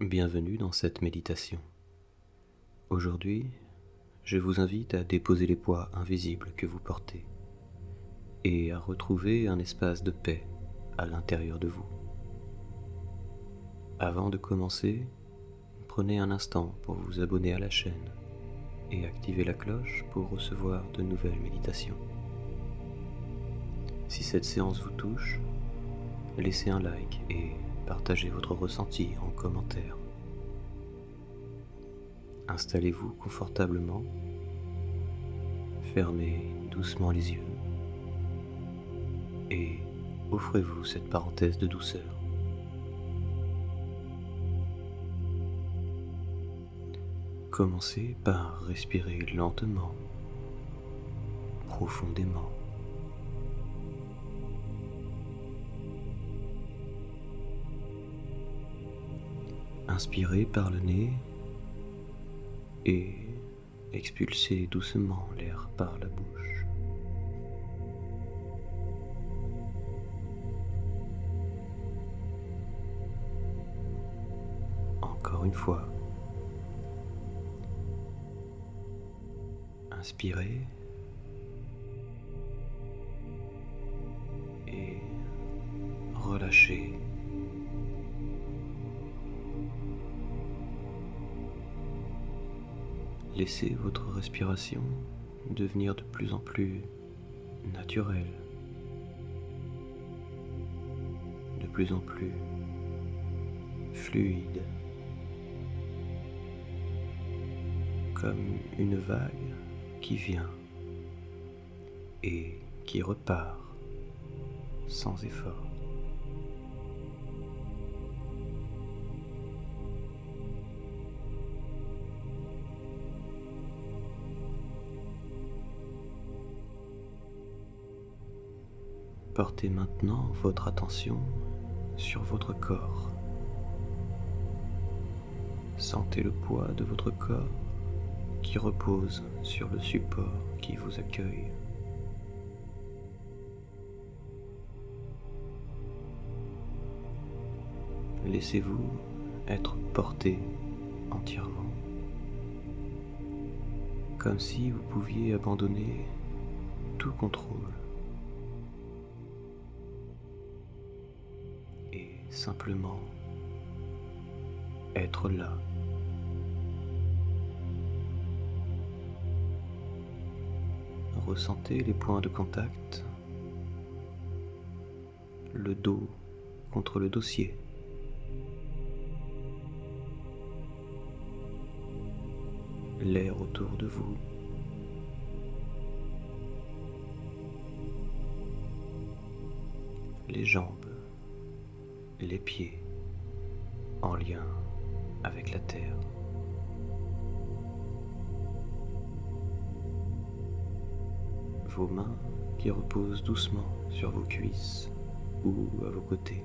Bienvenue dans cette méditation. Aujourd'hui, je vous invite à déposer les poids invisibles que vous portez et à retrouver un espace de paix à l'intérieur de vous. Avant de commencer, prenez un instant pour vous abonner à la chaîne et activer la cloche pour recevoir de nouvelles méditations. Si cette séance vous touche, laissez un like et partagez votre ressenti en commentaire. Installez-vous confortablement, fermez doucement les yeux et offrez-vous cette parenthèse de douceur. Commencez par respirer lentement, profondément. Inspirez par le nez et expulsez doucement l'air par la bouche. Encore une fois. Inspirez et relâchez. Laissez votre respiration devenir de plus en plus naturelle, de plus en plus fluide, comme une vague qui vient et qui repart sans effort. Portez maintenant votre attention sur votre corps. Sentez le poids de votre corps qui repose sur le support qui vous accueille. Laissez-vous être porté entièrement, comme si vous pouviez abandonner tout contrôle et simplement être là. Ressentez les points de contact, le dos contre le dossier. L'air autour de vous. Les jambes, les pieds en lien avec la terre. Vos mains qui reposent doucement sur vos cuisses ou à vos côtés.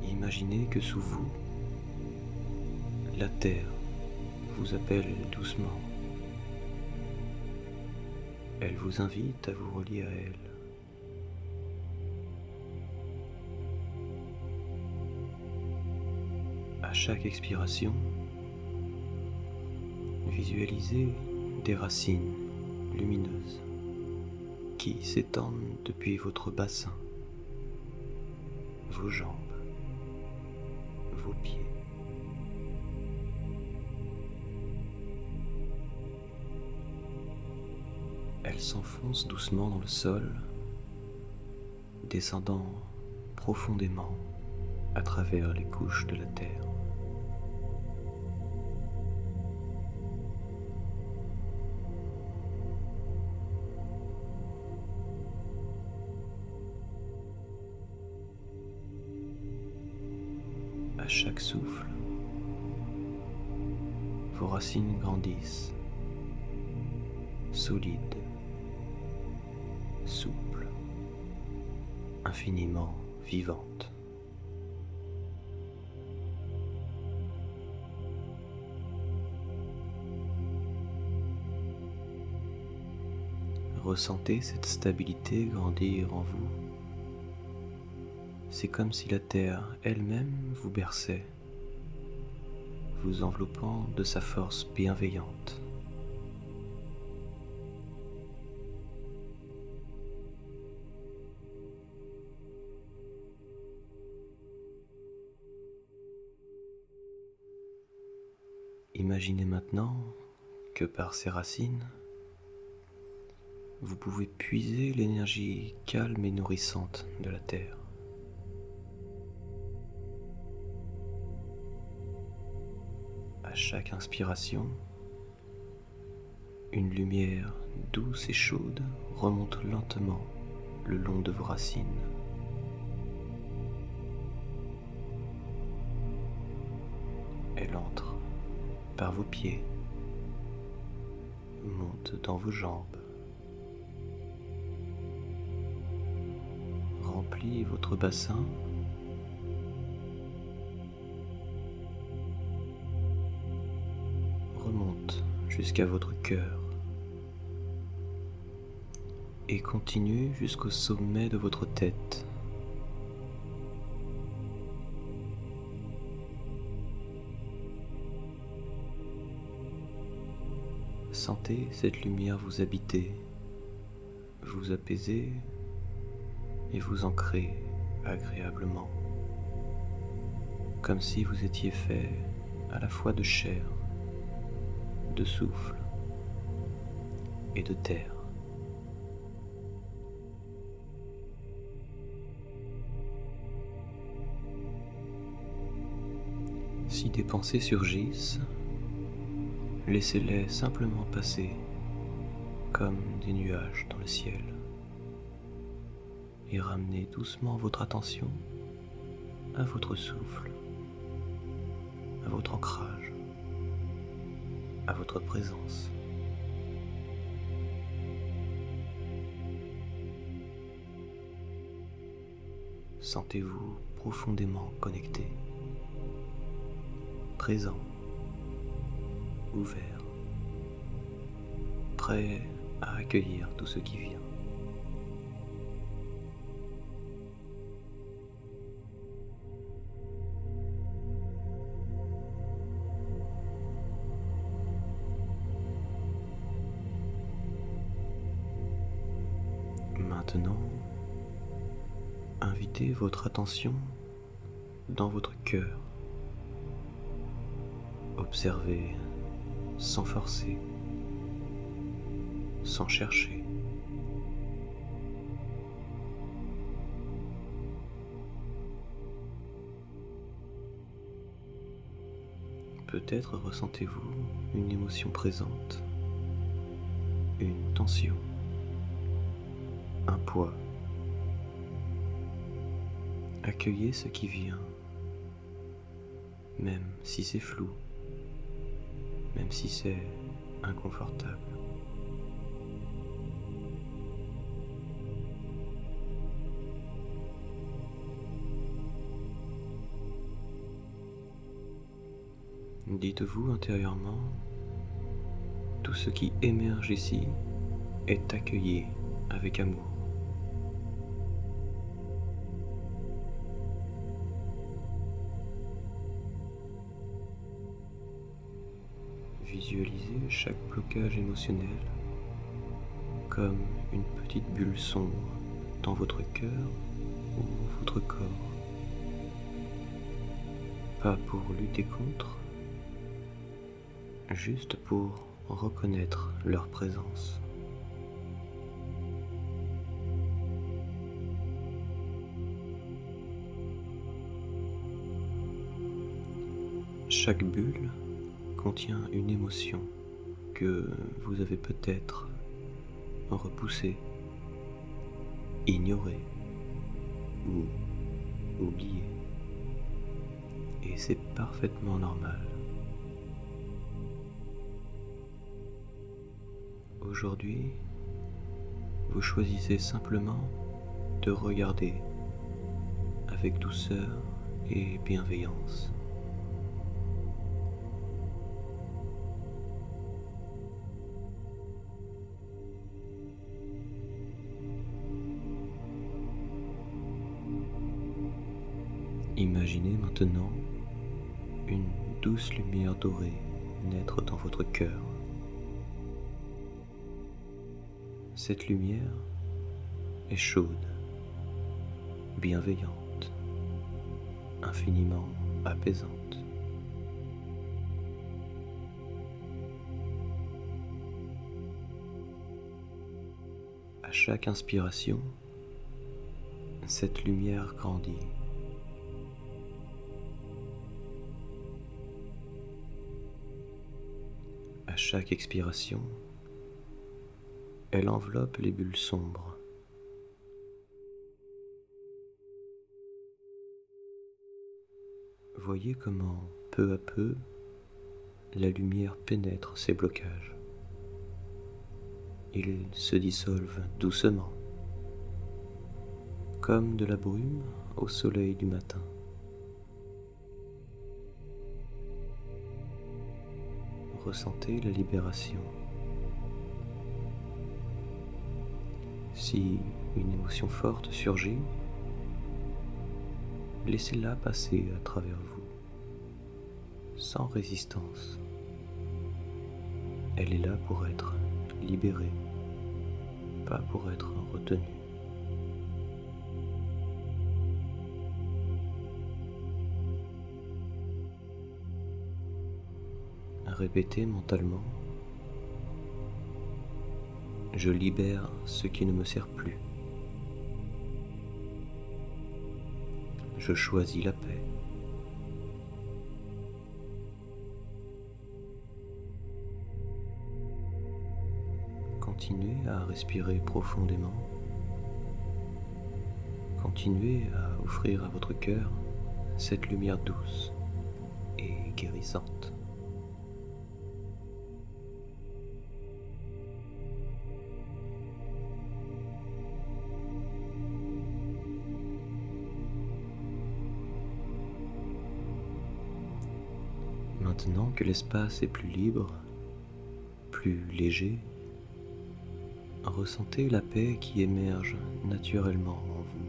Imaginez que sous vous, la terre vous appelle doucement. Elle vous invite à vous relier à elle. À chaque expiration, visualisez des racines lumineuses qui s'étendent depuis votre bassin, vos jambes, vos pieds. Elles s'enfoncent doucement dans le sol, descendant profondément à travers les couches de la terre. À chaque souffle, vos racines grandissent, solides, souples, infiniment vivantes. ressentez cette stabilité grandir en vous. C'est comme si la terre elle-même vous berçait, vous enveloppant de sa force bienveillante. Imaginez maintenant que par ses racines, vous pouvez puiser l'énergie calme et nourrissante de la terre. À chaque inspiration, une lumière douce et chaude remonte lentement le long de vos racines. Elle entre par vos pieds, monte dans vos jambes, remplit votre bassin, remonte jusqu'à votre cœur et continue jusqu'au sommet de votre tête. Sentez cette lumière vous habiter, vous apaiser et vous ancrer agréablement, comme si vous étiez fait à la fois de chair, de souffle et de terre. Si des pensées surgissent, laissez-les simplement passer comme des nuages dans le ciel et ramenez doucement votre attention à votre souffle, à votre ancrage, à votre présence. Sentez-vous profondément connecté, présent, ouvert, prêt à accueillir tout ce qui vient. Maintenant, invitez votre attention dans votre cœur. Observez sans forcer, sans chercher. Peut-être ressentez-vous une émotion présente, une tension, un poids. Accueillez ce qui vient, même si c'est flou, même si c'est inconfortable. Dites-vous intérieurement, tout ce qui émerge ici est accueilli avec amour. Visualisez chaque blocage émotionnel comme une petite bulle sombre dans votre cœur ou votre corps. Pas pour lutter contre, juste pour reconnaître leur présence. Chaque bulle contient une émotion que vous avez peut-être repoussée, ignorée ou oubliée. Et c'est parfaitement normal. Aujourd'hui, vous choisissez simplement de regarder avec douceur et bienveillance. Imaginez maintenant une douce lumière dorée naître dans votre cœur. Cette lumière est chaude, bienveillante, infiniment apaisante. À chaque inspiration, cette lumière grandit. À chaque expiration, elle enveloppe les bulles sombres. Voyez comment, peu à peu, la lumière pénètre ces blocages. Ils se dissolvent doucement, comme de la brume au soleil du matin. Ressentez la libération. Si une émotion forte surgit, laissez-la passer à travers vous, sans résistance. Elle est là pour être libérée, pas pour être retenue. Répétez mentalement: je libère ce qui ne me sert plus. Je choisis la paix. Continuez à respirer profondément. Continuez à offrir à votre cœur cette lumière douce et guérissante. Maintenant que l'espace est plus libre, plus léger, ressentez la paix qui émerge naturellement en vous.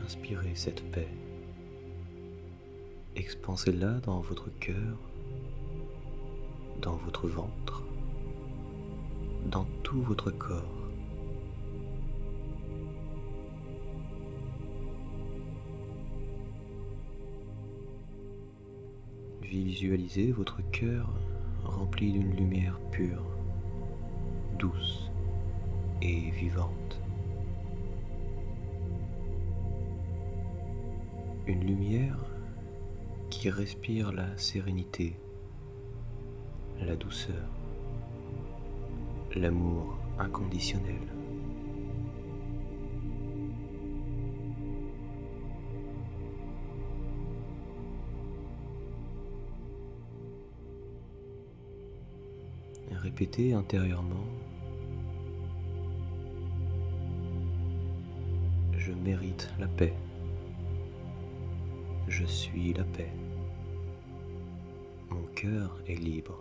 Inspirez cette paix. Expansez-la dans votre cœur, dans votre ventre, dans tout votre corps. Visualisez votre cœur rempli d'une lumière pure, douce et vivante. Une lumière qui respire la sérénité, la douceur, l'amour inconditionnel. Répétez intérieurement: je mérite la paix. Je suis la paix. Mon cœur est libre.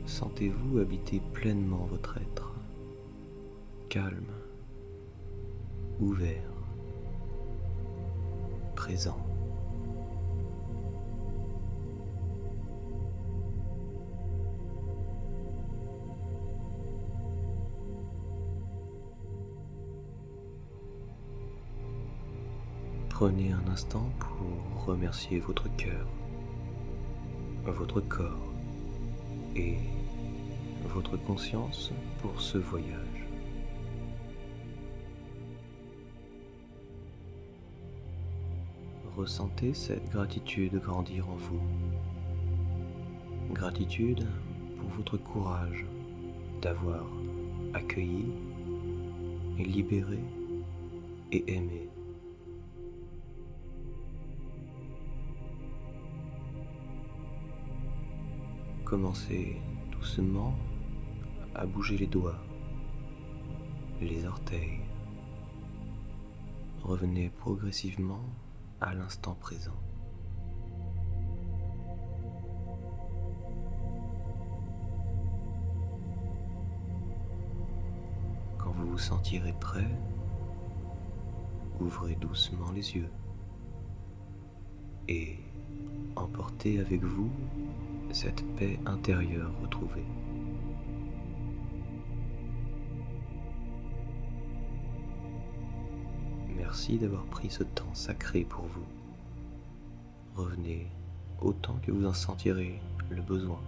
Sentez-vous habiter pleinement votre être, calme, ouvert, présent. Prenez un instant pour remercier votre cœur, votre corps et votre conscience pour ce voyage. Ressentez cette gratitude grandir en vous. Gratitude pour votre courage d'avoir accueilli et libéré et aimé. Commencez doucement à bouger les doigts, les orteils, revenez progressivement à l'instant présent. Quand vous vous sentirez prêt, ouvrez doucement les yeux et emportez avec vous cette paix intérieure retrouvée. Merci d'avoir pris ce temps sacré pour vous. Revenez autant que vous en sentirez le besoin.